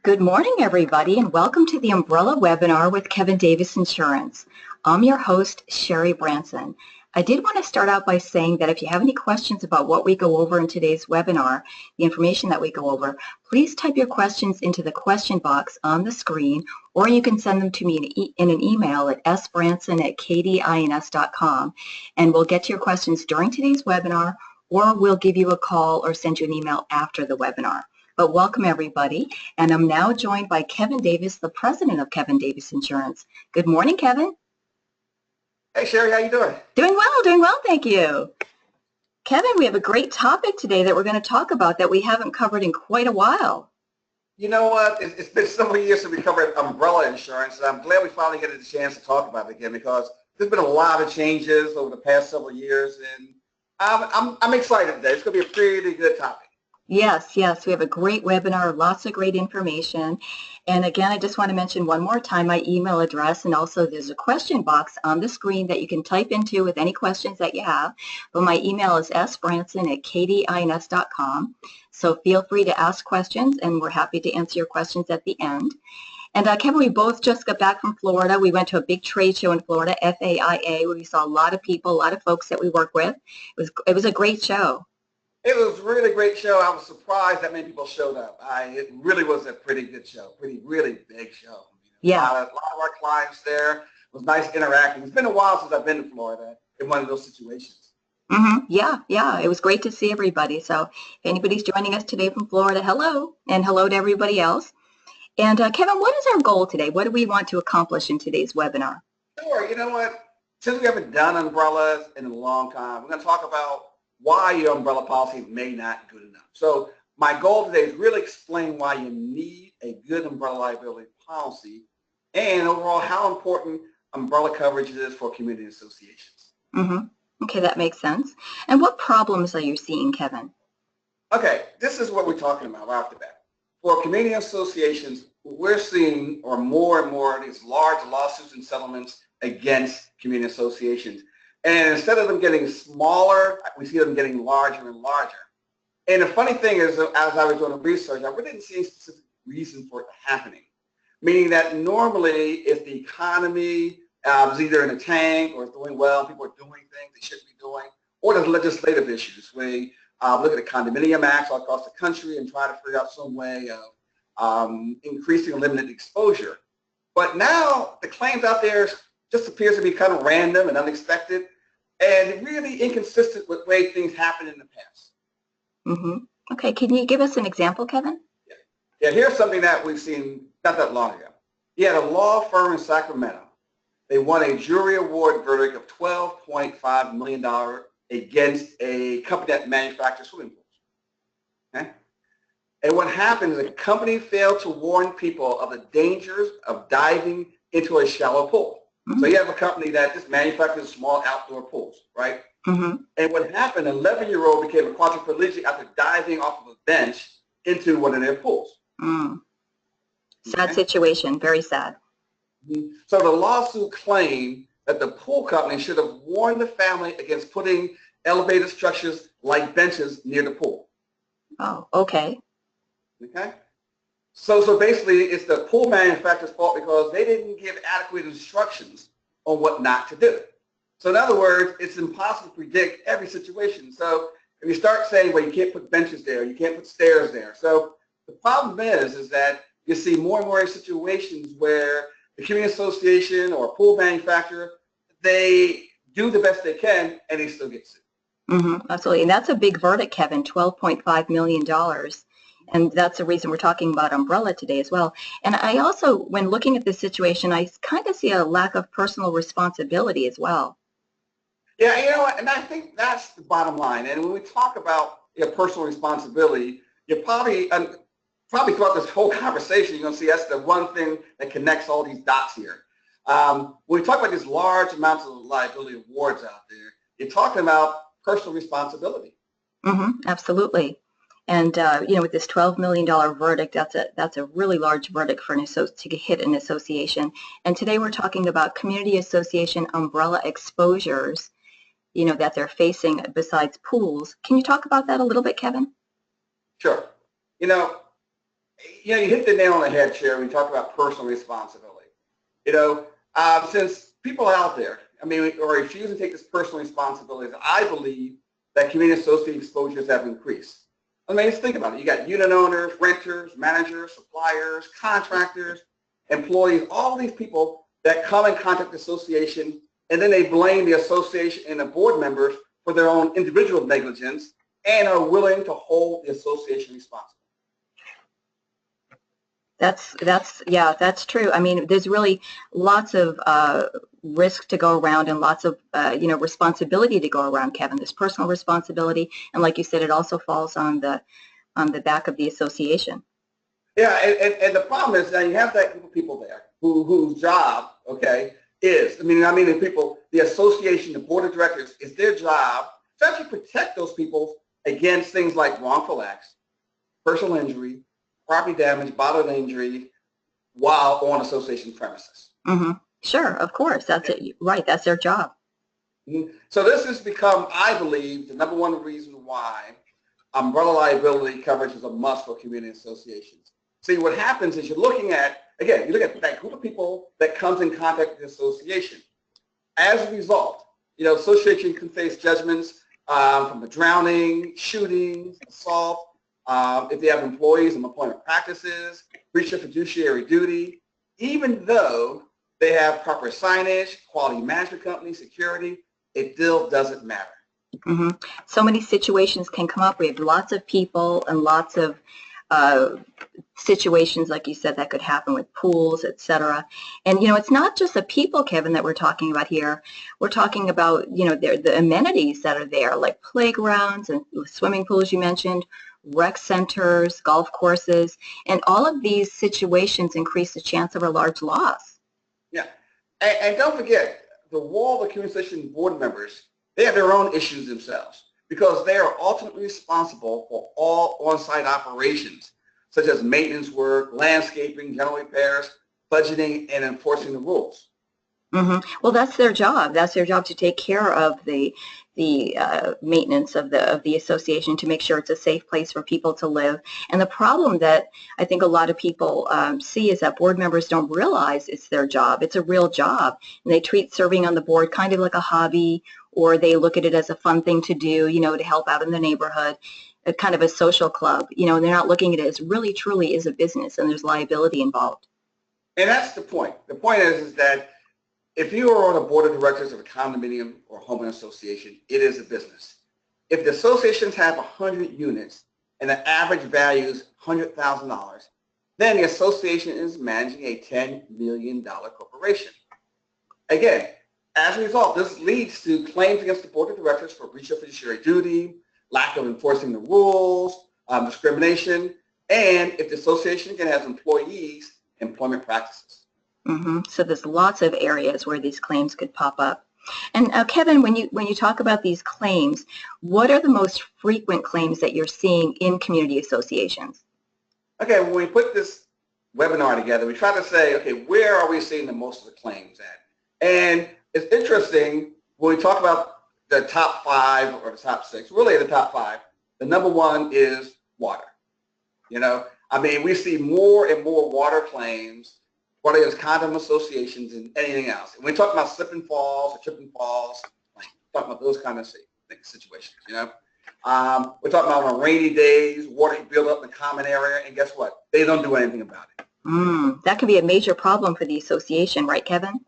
Good morning, everybody, and welcome to the Umbrella webinar with Kevin Davis Insurance. I'm your host, Sherry Branson. I did want to start out by saying that if you have any questions about what we go over in today's webinar, the information that we go over, please type your questions into the question box on the screen, or you can send them to me in an email at sbranson@kdins.com, and we'll get to your questions during today's webinar, or we'll give you a call or send you an email after the webinar. But welcome, everybody, and I'm now joined by Kevin Davis, the president of Kevin Davis Insurance. Good morning, Kevin. Hey, Sherry, how you doing? Doing well, thank you. Kevin, we have a great topic today that we're going to talk about that we haven't covered in quite a while. You know what? It's been several years since we covered umbrella insurance, and I'm glad we finally get a chance to talk about it again because there's been a lot of changes over the past several years, and I'm excited today. It's going to be a pretty good topic. Yes, we have a great webinar, lots of great information. And again, I just want to mention one more time my email address, and also there's a question box on the screen that you can type into with any questions that you have. But my email is sbranson@kdins.com. So feel free to ask questions, and we're happy to answer your questions at the end. And Kevin, we both just got back from Florida. We went to a big trade show in Florida, FAIA, where we saw a lot of people, a lot of folks that we work with. It was a great show. It was a really great show. I was surprised that many people showed up. It really was a pretty good show, really big show. Yeah. A lot of our clients there. It was nice interacting. It's been a while since I've been to Florida in one of those situations. Yeah. It was great to see everybody. So if anybody's joining us today from Florida, hello, and hello to everybody else. And Kevin, what is our goal today? What do we want to accomplish in today's webinar? Sure. You know what? Since we haven't done umbrellas in a long time, we're going to talk about why your umbrella policy may not be good enough. So my goal today is really explain why you need a good umbrella liability policy and overall how important umbrella coverage is for community associations. Okay, that makes sense. And what problems are you seeing, Kevin? Okay, this is what we're talking about right off the bat. For community associations, we're seeing more and more of these large lawsuits and settlements against community associations. And instead of them getting smaller, we see them getting larger and larger. And the funny thing is, as I was doing the research, I really didn't see a specific reason for it happening. Meaning that normally if the economy is either in a tank or is doing well, people are doing things they shouldn't be doing, or there's legislative issues. We look at the condominium acts all across the country and try to figure out some way of increasing or limiting exposure. But now the claims out there just appears to be kind of random and unexpected and really inconsistent with the way things happened in the past. Okay, can you give us an example, Kevin? Yeah, here's something that we've seen not that long ago. You had a law firm in Sacramento. They won a jury award verdict of $12.5 million against a company that manufactures swimming pools. Okay? And what happened is the company failed to warn people of the dangers of diving into a shallow pool. So you have a company that just manufactures small outdoor pools, right? And what happened, an 11-year-old became a quadriplegic after diving off of a bench into one of their pools. Sad situation, very sad. So the lawsuit claimed that the pool company should have warned the family against putting elevated structures like benches near the pool. Oh, okay. Okay? So basically, it's the pool manufacturer's fault because they didn't give adequate instructions on what not to do. So in other words, it's impossible to predict every situation. So if you start saying, well, you can't put benches there, you can't put stairs there. So the problem is that you see more and more situations where the community association or pool manufacturer, they do the best they can and they still get sued. Absolutely. And that's a big verdict, Kevin, $12.5 million. And that's the reason we're talking about umbrella today as well. And I also, when looking at this situation, I kind of see a lack of personal responsibility as well. Yeah, you know what, and I think that's the bottom line. And when we talk about your personal responsibility, you're probably throughout this whole conversation, you're going to see that's the one thing that connects all these dots here. When we talk about these large amounts of liability awards out there, you're talking about personal responsibility. Absolutely. And with this $12 million verdict, that's a really large verdict for to hit an association. And today we're talking about community association umbrella exposures, that they're facing besides pools. Can you talk about that a little bit, Kevin? Sure. You hit the nail on the head, Chair, when you talk about personal responsibility. Since people out there, are refusing to take this personal responsibility, I believe that community associate exposures have increased. Let's think about it. You got unit owners, renters, managers, suppliers, contractors, employees, all these people that come in contact with the association, and then they blame the association and the board members for their own individual negligence and are willing to hold the association responsible. That's true. There's really lots of risk to go around and lots of responsibility to go around, Kevin. There's personal responsibility, and like you said, it also falls on the back of the association. Yeah, and the problem is that you have that group of people there whose job, is the association, the board of directors, is their job to actually protect those people against things like wrongful acts, personal injury, property damage, bodily injury, while on association premises. Mm-hmm. Sure, of course, that's it. Right, that's their job. Mm-hmm. So this has become, I believe, the number one reason why umbrella liability coverage is a must for community associations. See, what happens is you look at that group of people that comes in contact with the association. As a result, association can face judgments from the drowning, shootings, assault, if they have employees and employment practices, breach of fiduciary duty, even though they have proper signage, quality management company, security, it still doesn't matter. Mm-hmm. So many situations can come up. We have lots of people and lots of situations, like you said, that could happen with pools, etc. And it's not just the people, Kevin, that we're talking about here. We're talking about the amenities that are there, like playgrounds and swimming pools you mentioned, rec centers, golf courses, and all of these situations increase the chance of a large loss. Yeah, and don't forget, the wall of community association board members, they have their own issues themselves because they are ultimately responsible for all on-site operations, such as maintenance work, landscaping, general repairs, budgeting, and enforcing the rules. Mm-hmm. Well, that's their job. That's their job to take care of the maintenance of the association, to make sure it's a safe place for people to live. And the problem that I think a lot of people see is that board members don't realize it's their job. It's a real job, and they treat serving on the board kind of like a hobby, or they look at it as a fun thing to do, to help out in the neighborhood, a kind of a social club, and they're not looking at it as really truly is a business, and there's liability involved. And that's the point. The point is that if you are on a board of directors of a condominium or homeowner association, it is a business. If the associations have 100 units and the average value is $100,000, then the association is managing a $10 million corporation. Again, as a result, this leads to claims against the board of directors for breach of fiduciary duty, lack of enforcing the rules, discrimination, and if the association again has employees, employment practices. Mm-hmm. So there's lots of areas where these claims could pop up. And Kevin, when you talk about these claims, what are the most frequent claims that you're seeing in community associations? Okay, when we put this webinar together, we try to say, okay, where are we seeing the most of the claims at? And it's interesting when we talk about the top 5 or the top 6, really the top 5, the number one is water. We see more and more water claims, whether it's condom associations and anything else. And we talk about slip and falls or trip and falls, talking about those kind of situations, We're talking about on rainy days, water build up in the common area, and guess what? They don't do anything about it. That can be a major problem for the association, right, Kevin?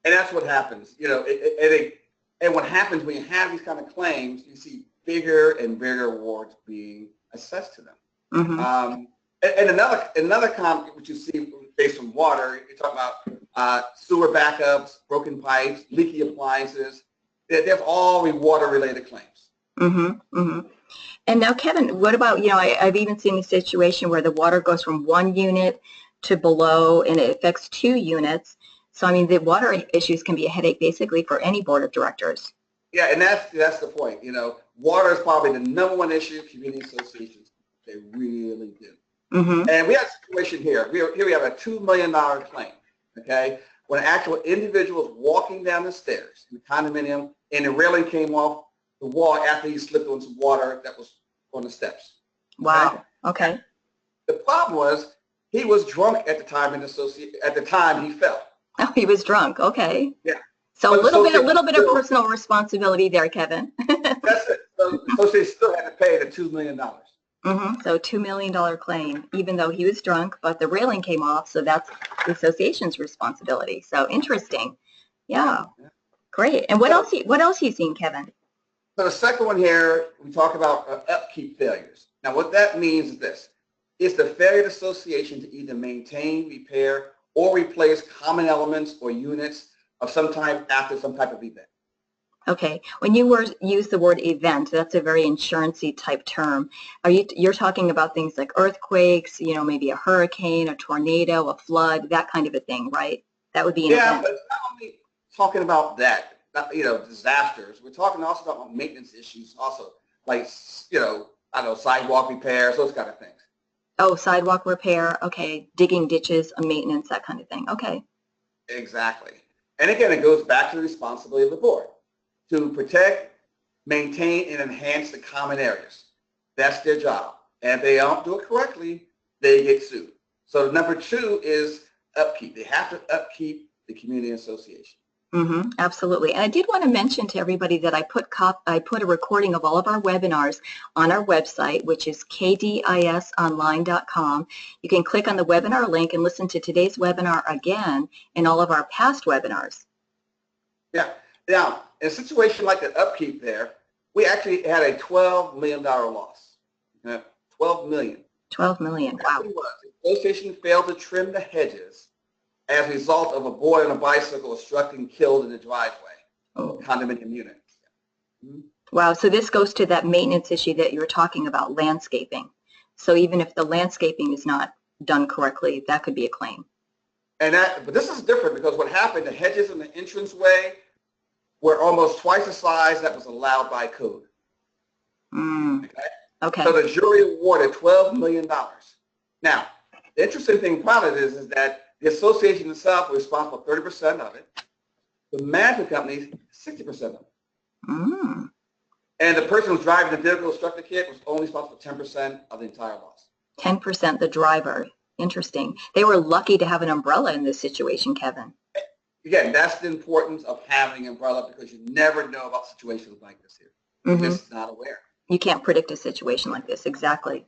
And that's what happens, and what happens when you have these kind of claims, you see bigger and bigger awards being assessed to them. Mm-hmm. And another comment which you see based on water, you're talking about sewer backups, broken pipes, leaky appliances. They're all water-related claims. Mm-hmm. Mm-hmm. And now, Kevin, what about, I've even seen a situation where the water goes from one unit to below, and it affects 2 units. So, the water issues can be a headache basically for any board of directors. Yeah, and that's the point. Water is probably the number one issue community associations, they really do. Mm-hmm. And we have a situation here. Here we have a $2 million claim, okay? When an actual individual is walking down the stairs in the condominium and the railing came off the wall after he slipped on some water that was on the steps. Wow, okay. The problem was he was drunk at the time at the time he fell. Oh, he was drunk. Okay. Yeah. So But a little bit of personal responsibility there, Kevin. That's it. So the association still had to pay the $2 million. So $2 million claim, even though he was drunk, but the railing came off, so that's the association's responsibility. So interesting. Yeah, great. And what else you seen, Kevin? So the second one here, we talk about upkeep failures. Now what that means is this. It's the failure of the association to either maintain, repair, or replace common elements or units of some type after some type of event. Okay, when you use the word event, that's a very insurance-y type term. You're talking about things like earthquakes, maybe a hurricane, a tornado, a flood, that kind of a thing, right? That would be an event. Yeah, but not only talking about that, disasters. We're talking also about maintenance issues also, like, sidewalk repairs, those kind of things. Oh, sidewalk repair, okay, digging ditches, maintenance, that kind of thing, okay. Exactly. And again, it goes back to the responsibility of the board to protect, maintain, and enhance the common areas. That's their job. And if they don't do it correctly, they get sued. So number 2 is upkeep. They have to upkeep the community association. Absolutely. And I did want to mention to everybody that I put a recording of all of our webinars on our website, which is kdisonline.com. You can click on the webinar link and listen to today's webinar again and all of our past webinars. Yeah. Now, in a situation like the upkeep there, we actually had a $12 million loss. $12 million. $12 million. Wow. The association failed to trim the hedges as a result of a boy on a bicycle struck and killed in the driveway of a condominium unit. Wow, so this goes to that maintenance issue that you were talking about, landscaping. So even if the landscaping is not done correctly, that could be a claim. But this is different because what happened, the hedges in the entranceway were almost twice the size that was allowed by code. Okay. So the jury awarded $12 million. Now, the interesting thing about it is that the association itself was responsible for 30% of it. The management company, 60% of it. And the person who was driving the vehicle who struck the kid was only responsible for 10% of the entire loss. 10% the driver. Interesting. They were lucky to have an umbrella in this situation, Kevin. Again, that's the importance of having an umbrella because you never know about situations like this here. You're just not aware. You can't predict a situation like this. Exactly.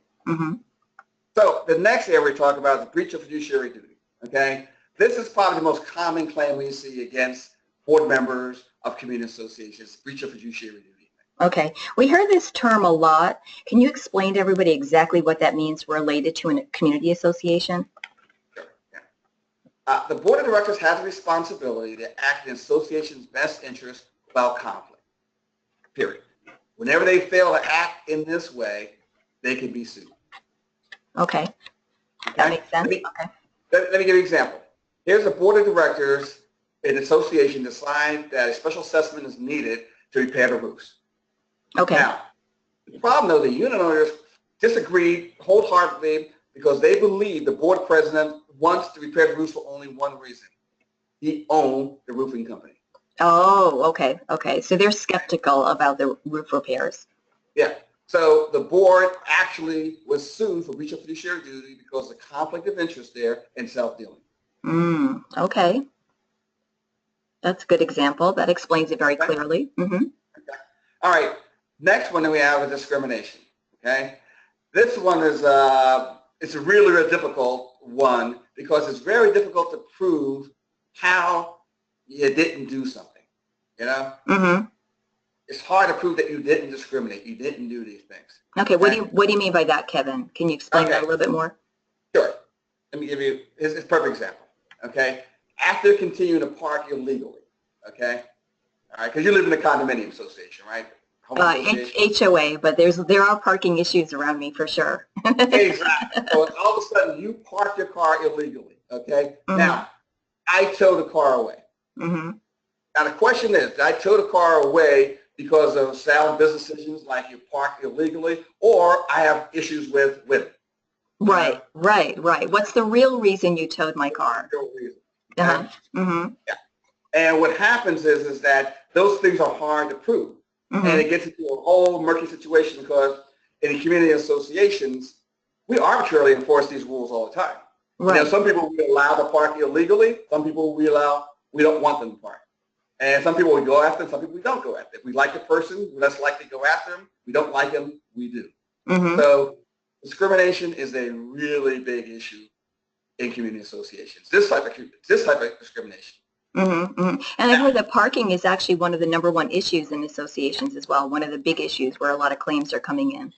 So the next area we talk about is the breach of fiduciary duty. Okay, this is probably the most common claim we see against board members of community associations, breach of fiduciary duty. Okay, we hear this term a lot. Can you explain to everybody exactly what that means related to a community association? Sure, yeah. The board of directors has a responsibility to act in the association's best interest without conflict, period. Whenever they fail to act in this way, they can be sued. Okay, that makes sense. Let me give you an example. Here's a board of directors in an association decide that a special assessment is needed to repair the roofs. Okay. Now, the problem though, the unit owners disagreed wholeheartedly because they believe the board president wants to repair the roofs for only one reason. He owned the roofing company. Oh, okay, okay. So they're skeptical about the roof repairs. Yeah. So the board actually was sued for breach of fiduciary duty because of the conflict of interest there and self-dealing. Okay. That's a good example. That explains it very clearly. Okay. All right. Next one that we have is discrimination. Okay. This one is it's a really, really difficult one because it's very difficult to prove how you didn't do something. It's hard to prove that you didn't discriminate. You didn't do these things. Okay. What do you mean by that, Kevin? Can you explain that a little bit more? Sure. Let me give you it's a perfect example. Okay. After continuing to park illegally. Okay. All right. Because you live in a condominium association, right? HOA, but there are parking issues around me for sure. Exactly. So all of a sudden you park your car illegally. Okay. Now, I tow the car away. Now the question is, did I tow the car away because of sound business decisions like you parked illegally, or I have issues with it? Right. What's the real reason you towed my car? The real reason. Okay? Yeah. And what happens is that those things are hard to prove. And it gets into a whole murky situation because in the community associations, we arbitrarily enforce these rules all the time. Right. You know, some people we allow to park illegally. Some people we don't want them to park. And some people we go after, and some people we don't go after. If we like the person, we're less likely to go after them. We don't like them, we do. Mm-hmm. So discrimination is a really big issue in community associations. This type of discrimination. Mm-hmm, mm-hmm. And I've heard that parking is actually one of the #1 issues in associations as well, one of the big issues where a lot of claims are coming in.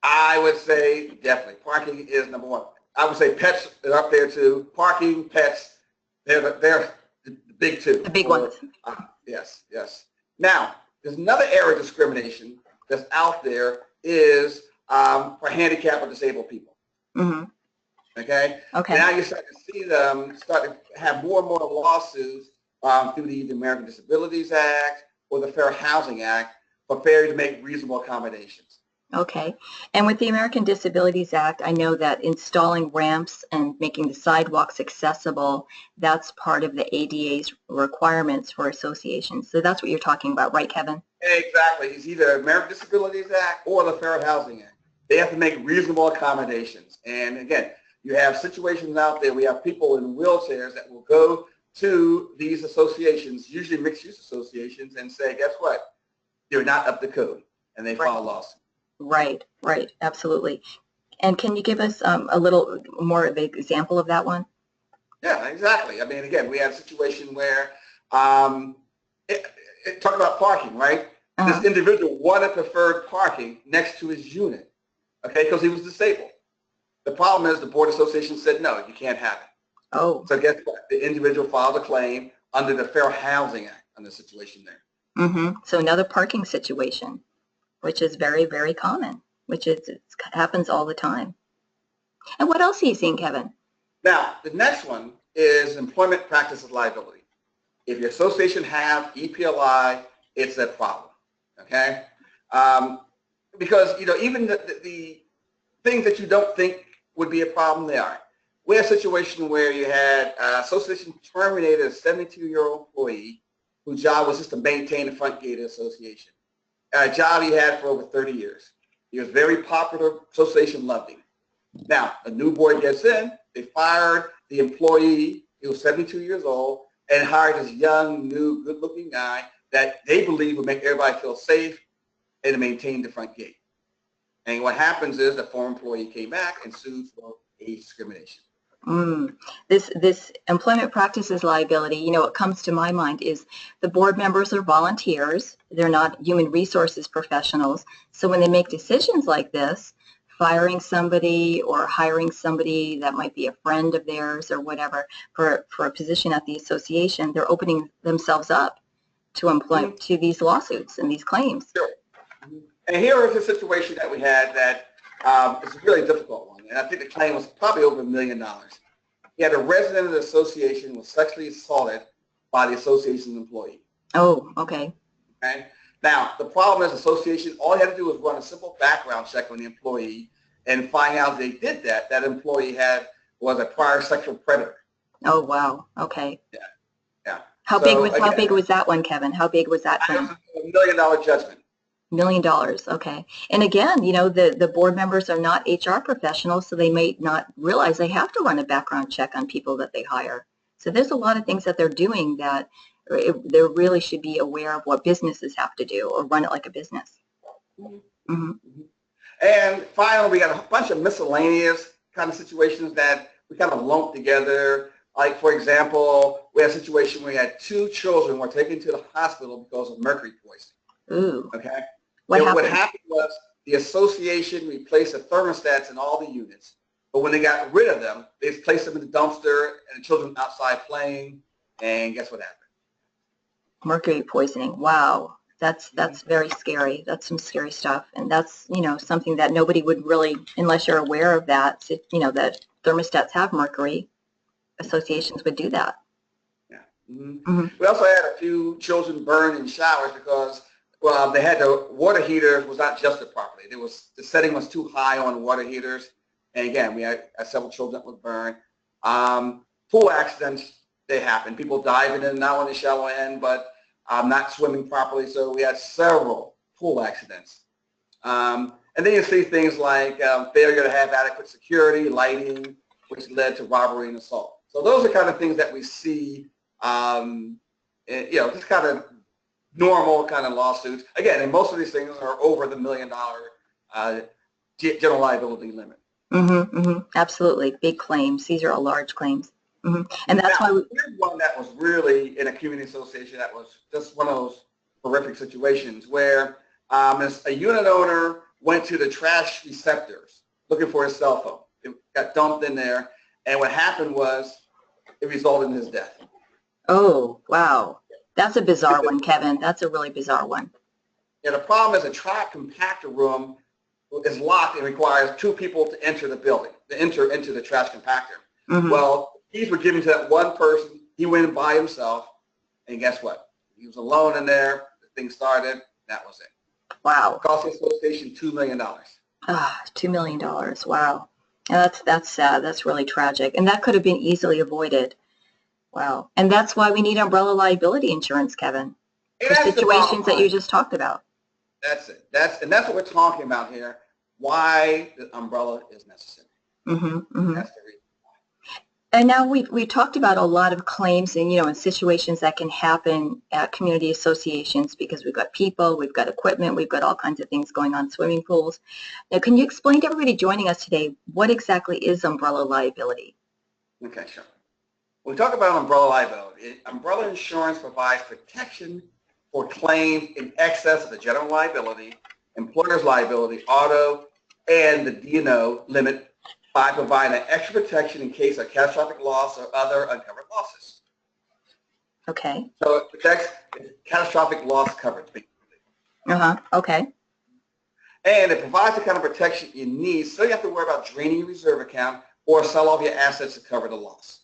I would say definitely parking is #1. I would say pets are up there too. Parking, pets, they're the big two. The big ones. Yes, yes. Now, there's another area of discrimination that's out there is for handicapped or disabled people. Mm-hmm. Okay? Okay. Now you start to see them start to have more and more lawsuits through the American Disabilities Act or the Fair Housing Act for failure to make reasonable accommodations. Okay. And with the American Disabilities Act, I know that installing ramps and making the sidewalks accessible, that's part of the ADA's requirements for associations. So that's what you're talking about, right, Kevin? Exactly. It's either American Disabilities Act or the Fair Housing Act. They have to make reasonable accommodations. And again, you have situations out there, we have people in wheelchairs that will go to these associations, usually mixed-use associations, and say, guess what? You're not up to code. And they file a lawsuit. Right, right, absolutely. And can you give us a little more of an example of that one? Yeah, exactly. I mean, again, we had a situation where, talk about parking, right? Uh-huh. This individual wanted preferred parking next to his unit, okay, because he was disabled. The problem is the board association said, no, you can't have it. Oh. So guess what? The individual filed a claim under the Fair Housing Act on the situation there. Mm-hmm. So another parking situation, which is very, very common, which is it happens all the time. And what else are you seeing, Kevin? Now, the next one is employment practices liability. If your association have EPLI, it's a problem, okay? Because, you know, even the things that you don't think would be a problem, they are. We had a situation where you had association terminated a 72-year-old employee whose job was just to maintain the front gate of the association. A job he had for over 30 years. He was very popular, association loved him. Now, a new board gets in, they fired the employee, he was 72 years old, and hired this young, new, good-looking guy that they believe would make everybody feel safe and maintain the front gate. And what happens is the former employee came back and sued for age discrimination. This employment practices liability, you know, what comes to my mind is the board members are volunteers. They're not human resources professionals. So when they make decisions like this, firing somebody or hiring somebody that might be a friend of theirs or whatever for a position at the association, they're opening themselves up to employment, to these lawsuits and these claims. Sure. And here is a situation that we had that is a really difficult one. And I think the claim was probably over $1 million. He had a resident of the association was sexually assaulted by the association's employee. Oh, okay. Okay. Now, the problem is the association, all he had to do was run a simple background check on the employee and find out they did that. That employee was a prior sexual predator. Oh, wow. Okay. Yeah. Yeah. How big was that one, Kevin? How big was that claim? That was $1 million judgment. $1 million, okay. And again, you know, the board members are not HR professionals, so they may not realize they have to run a background check on people that they hire. So there's a lot of things that they're doing that they really should be aware of what businesses have to do or run it like a business. Mm-hmm. And finally, we got a bunch of miscellaneous kind of situations that we kind of lumped together. Like, for example, we had a situation where we had 2 children were taken to the hospital because of mercury poisoning. Ooh. Okay. What happened? What happened was the association replaced the thermostats in all the units. But when they got rid of them, they placed them in the dumpster and the children outside playing. And guess what happened? Mercury poisoning. Wow. That's very scary. That's some scary stuff. And that's, you know, something that nobody would really, unless you're aware of that, you know, that thermostats have mercury, associations would do that. Yeah. Mm-hmm. We also had a few children burned in showers because, well, they had the water heater was not adjusted properly. The setting was too high on water heaters. And again, we had several children that were burned. Pool accidents, they happen. People diving in and out on the shallow end, but not swimming properly. So we had several pool accidents. And then you see things like failure to have adequate security, lighting, which led to robbery and assault. So those are kind of things that we see, just kind of normal kind of lawsuits. Again, and most of these things are over the $1 million general liability limit. Absolutely. Big claims. These are all large claims. And that's now, why here's one that was really in a community association that was just one of those horrific situations where a unit owner went to the trash receptors looking for his cell phone. It got dumped in there, and what happened was it resulted in his death. Oh, wow. That's a bizarre one, Kevin. That's a really bizarre one. Yeah, the problem is a trash compactor room is locked and requires 2 people to enter the building, to enter into the trash compactor. Well, keys were given to that one person. He went in by himself, and guess what? He was alone in there. The thing started. That was it. Wow. It cost the association $2 million. $2 million. Wow. That's sad. That's really tragic. And that could have been easily avoided. Wow. And that's why we need umbrella liability insurance, Kevin, for situations that you just talked about. That's it. That's what we're talking about here. Why the umbrella is necessary. That's the reason. And now we've talked about a lot of claims and, in situations that can happen at community associations because we've got people, we've got equipment, we've got all kinds of things going on, swimming pools. Now, can you explain to everybody joining us today what exactly is umbrella liability? Okay, sure. When we talk about umbrella liability, umbrella insurance provides protection for claims in excess of the general liability, employer's liability, auto, and the D&O limit by providing an extra protection in case of catastrophic loss or other uncovered losses. Okay. So it protects catastrophic loss coverage, basically. Okay. And it provides the kind of protection you need so you have to worry about draining your reserve account or sell off your assets to cover the loss.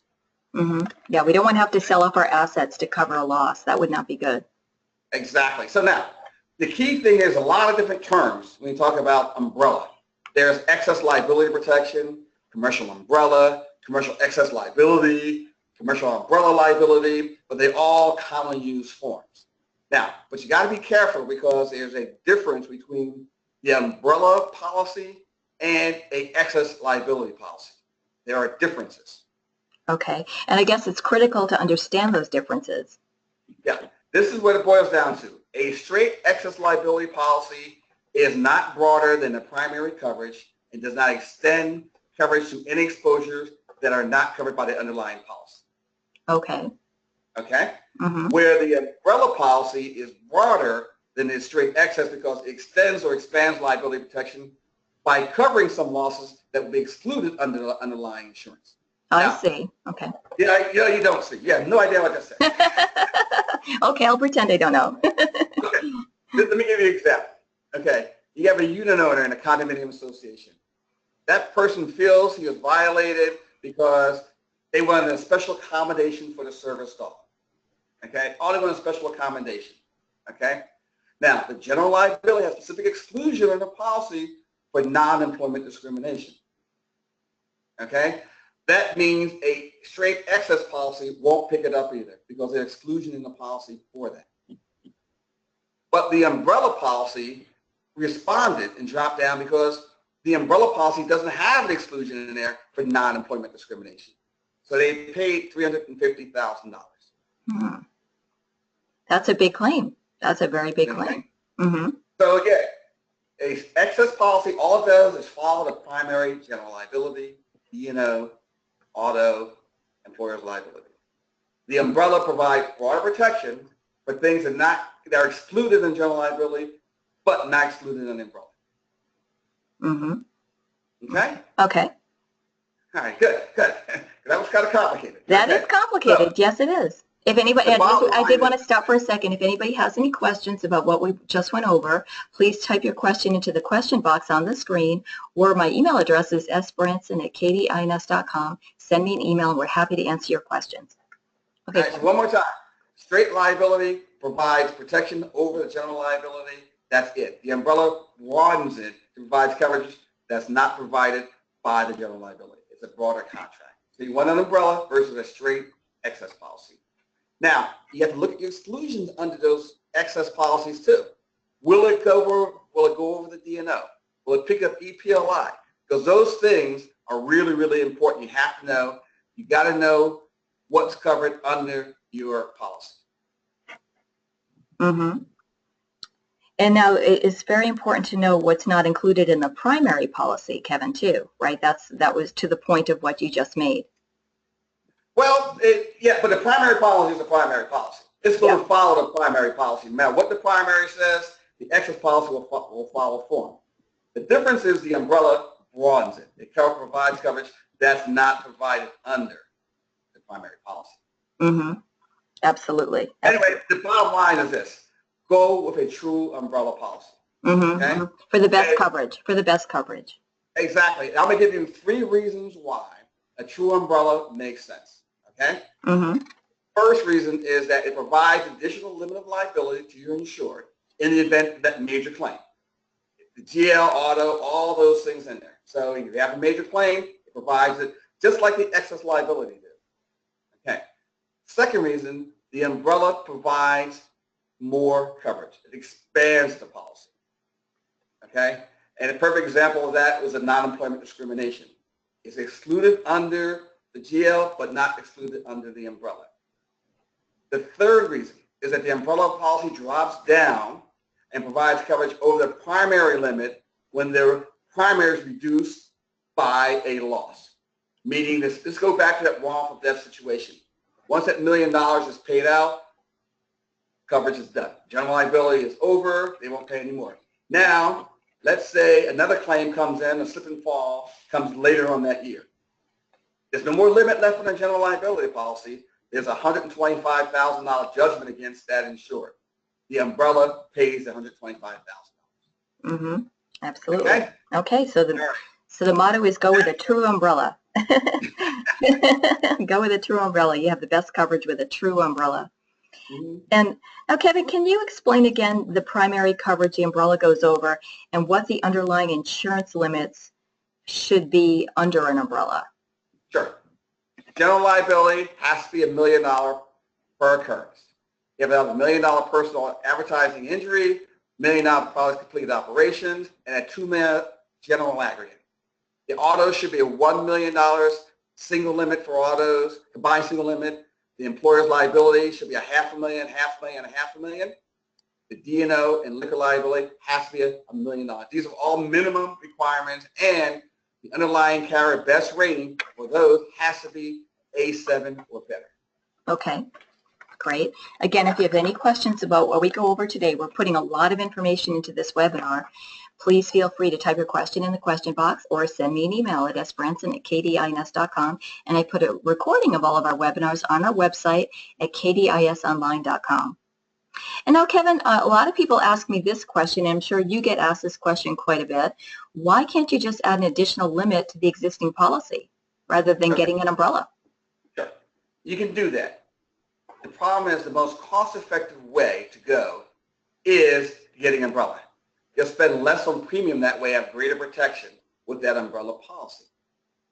Yeah, we don't want to have to sell off our assets to cover a loss. That would not be good. Exactly. So now, the key thing is a lot of different terms when you talk about umbrella. There's excess liability protection, commercial umbrella, commercial excess liability, commercial umbrella liability, but they all commonly use forms. Now, but you got to be careful because there's a difference between the umbrella policy and an excess liability policy. There are differences. Okay. And I guess it's critical to understand those differences. Yeah. This is what it boils down to. A straight excess liability policy is not broader than the primary coverage and does not extend coverage to any exposures that are not covered by the underlying policy. Okay. Okay? Where the umbrella policy is broader than the straight excess because it extends or expands liability protection by covering some losses that will be excluded under the underlying insurance. I see. Okay. Yeah, you don't see. You have no idea what I said. Okay, I'll pretend I don't know. Okay. Let me give you an example. Okay, you have a unit owner in a condominium association. That person feels he was violated because they wanted a special accommodation for the service dog. Okay, all they want is special accommodation. Okay, now the general liability has specific exclusion in the policy for non-employment discrimination. Okay, that means a straight excess policy won't pick it up either because there's exclusion in the policy for that. But the umbrella policy responded and dropped down because the umbrella policy doesn't have an exclusion in there for non-employment discrimination. So they paid $350,000. That's a big claim. That's a very big claim. So again, a excess policy, all it does is follow the primary general liability, D&O, auto, employer's liability. The umbrella provides broader protection for things that are excluded in general liability, but not excluded in umbrella. Okay? Okay. All right, good. That was kind of complicated. That is complicated. So, yes, it is. If anybody, I did want to stop for a second. If anybody has any questions about what we just went over, please type your question into the question box on the screen, or my email address is sbranson@kdins.com. Send me an email, and we're happy to answer your questions. Okay. Right, so one more time. Straight liability provides protection over the general liability. That's it. The umbrella broadens it to provide coverage that's not provided by the general liability. It's a broader contract. So you want an umbrella versus a straight excess policy. Now, you have to look at your exclusions under those excess policies too. Will it go over the D&O? Will it pick up EPLI? Because those things are really, really important. You have to know. You got to know what's covered under your policy. Mm-hmm. And now it's very important to know what's not included in the primary policy, Kevin, too, right? That was to the point of what you just made. Well, yeah, but the primary policy is the primary policy. It's going to follow the primary policy. No matter what the primary says, the excess policy will follow form. The difference is the umbrella broadens it. It provides coverage that's not provided under the primary policy. Mm-hmm. Absolutely. Anyway, the bottom line is this. Go with a true umbrella policy. Mm-hmm. Okay? For the best coverage. For the best coverage. Exactly. I'm going to give you 3 reasons why a true umbrella makes sense. Okay? Mm-hmm. First reason is that it provides additional limit of liability to your insured in the event of that major claim. The GL, auto, all those things in there. So if you have a major claim, it provides it just like the excess liability did. Okay. Second reason, the umbrella provides more coverage. It expands the policy. Okay? And a perfect example of that was a non-employment discrimination. It's excluded under the GL, but not excluded under the umbrella. The third reason is that the umbrella policy drops down and provides coverage over the primary limit when their primary is reduced by a loss. Meaning this goes back to that wrongful death situation. Once that $1 million is paid out, coverage is done. General liability is over. They won't pay anymore. Now, let's say another claim comes in, a slip and fall comes later on that year. There's no more limit left on the general liability policy. There's a $125,000 judgment against that insured. The umbrella pays $125,000. Mm-hmm. Absolutely. Okay? Okay, so the motto is go with a true umbrella. Go with a true umbrella. You have the best coverage with a true umbrella. Mm-hmm. And now, Kevin, can you explain again the primary coverage the umbrella goes over and what the underlying insurance limits should be under an umbrella? Sure. General liability has to be $1 million per occurrence. You have a $1 million personal advertising injury, $1 million product completed operations, and a $2 million general aggregate. The auto should be a $1 million single limit for autos, combined single limit. The employer's liability should be a $500,000, $500,000, and $500,000. The D&O and liquor liability has to be $1 million. These are all minimum requirements, and the underlying carrier best rating for those has to be A7 or better. Okay, great. Again, if you have any questions about what we go over today, we're putting a lot of information into this webinar. Please feel free to type your question in the question box or send me an email at sbranson@kdins.com, and I put a recording of all of our webinars on our website at kdisonline.com. And now, Kevin, a lot of people ask me this question, and I'm sure you get asked this question quite a bit. Why can't you just add an additional limit to the existing policy rather than getting an umbrella? Sure. You can do that. The problem is the most cost-effective way to go is getting umbrella. You'll spend less on premium that way, have greater protection with that umbrella policy.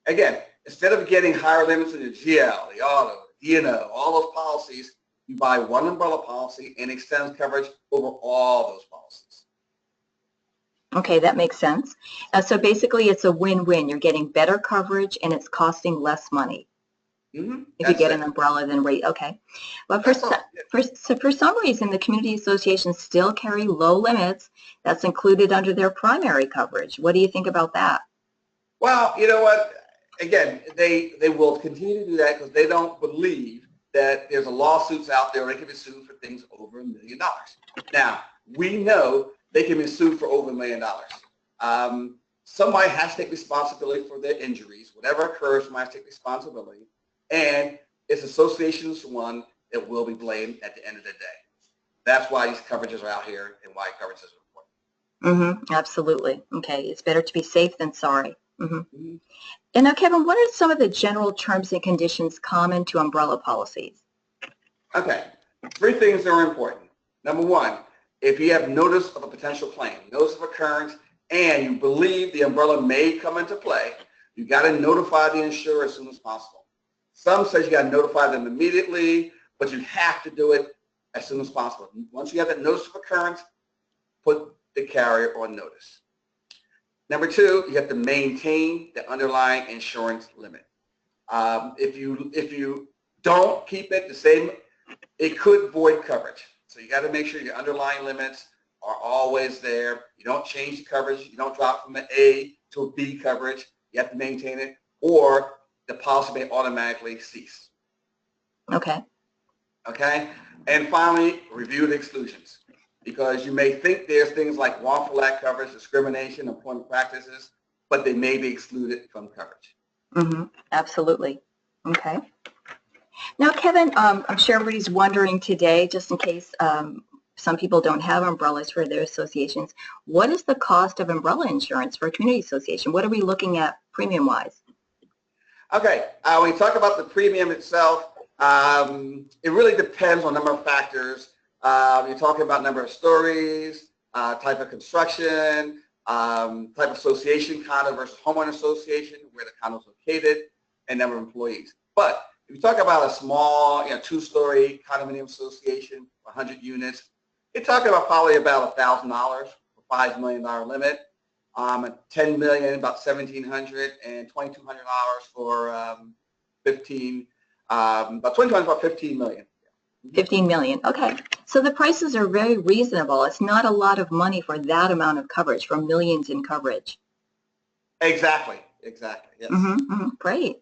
Again, instead of getting higher limits in the GL, the auto, the D&O, all those policies, you buy one umbrella policy and extends coverage over all those policies. Okay, that makes sense. So basically, it's a win-win. You're getting better coverage and it's costing less money. Mm-hmm. If you get an umbrella, then rate, okay. But for some reason, the community associations still carry low limits that's included under their primary coverage. What do you think about that? Well, you know what? Again, they will continue to do that because they don't believe that there's a lawsuits out there they can be sued for things over $1 million. Now, we know they can be sued for over $1 million. Somebody has to take responsibility for their injuries. Whatever occurs, somebody has to take responsibility. And it's association's one that will be blamed at the end of the day. That's why these coverages are out here and why coverage is important. Mm-hmm, absolutely. Okay, it's better to be safe than sorry. Mm-hmm. Mm-hmm. And now, Kevin, what are some of the general terms and conditions common to umbrella policies? Okay, 3 things that are important. Number 1, if you have notice of a potential claim, notice of occurrence, and you believe the umbrella may come into play, you got to notify the insurer as soon as possible. Some says you got to notify them immediately, but you have to do it as soon as possible. Once you have that notice of occurrence, put the carrier on notice. Number two, you have to maintain the underlying insurance limit. If you don't keep it the same, it could void coverage. So you got to make sure your underlying limits are always there. You don't change the coverage. You don't drop from an A to a B coverage. You have to maintain it, or the policy may automatically cease. Okay. Okay? And finally, review the exclusions, because you may think there's things like wrongful act coverage, discrimination, employment practices, but they may be excluded from coverage. Mm-hmm. Absolutely. Okay. Now, Kevin, I'm sure everybody's wondering today, just in case some people don't have umbrellas for their associations, what is the cost of umbrella insurance for a community association? What are we looking at premium-wise? Okay, when you talk about the premium itself, it really depends on a number of factors. You're talking about number of stories, type of construction, type of association, condo versus homeowner association, where the condo is located, and number of employees. But if you talk about a small, two-story condominium association, 100 units, you're talking about probably about $1,000 for $5 million limit. $10 million, about $1,700, and $2,200 for about $2,200 about $15 million. 15 million. Okay. So the prices are very reasonable. It's not a lot of money for that amount of coverage, for millions in coverage. Exactly. Yes. Mm-hmm, mm-hmm. Great.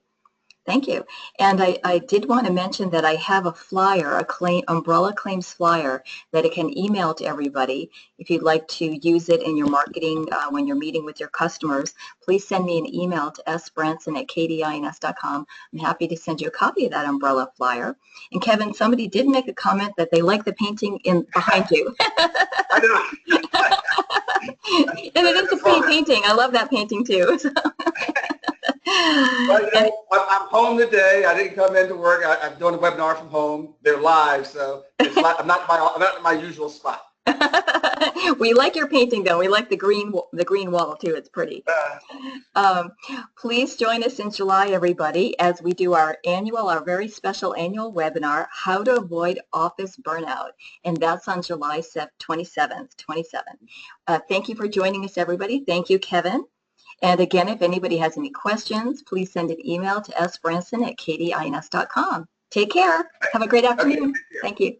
Thank you. And I did want to mention that I have a flyer, umbrella claims flyer that I can email to everybody. If you'd like to use it in your marketing when you're meeting with your customers, please send me an email to sbranson@kdins.com. I'm happy to send you a copy of that umbrella flyer. And Kevin, somebody did make a comment that they like the painting behind you. I know. And it is a pretty painting. I love that painting too. Well, I'm home today. I didn't come into work. I'm doing a webinar from home. They're live, so it's not, I'm not in my usual spot. We like your painting, though. We like the green wall too. It's pretty. Please join us in July, everybody, as we do our very special annual webinar, How to Avoid Office Burnout, and that's on July 27th. Thank you for joining us, everybody. Thank you, Kevin. And again, if anybody has any questions, please send an email to sbranson@kdins.com. Take care. Have a great afternoon. Okay, thank you.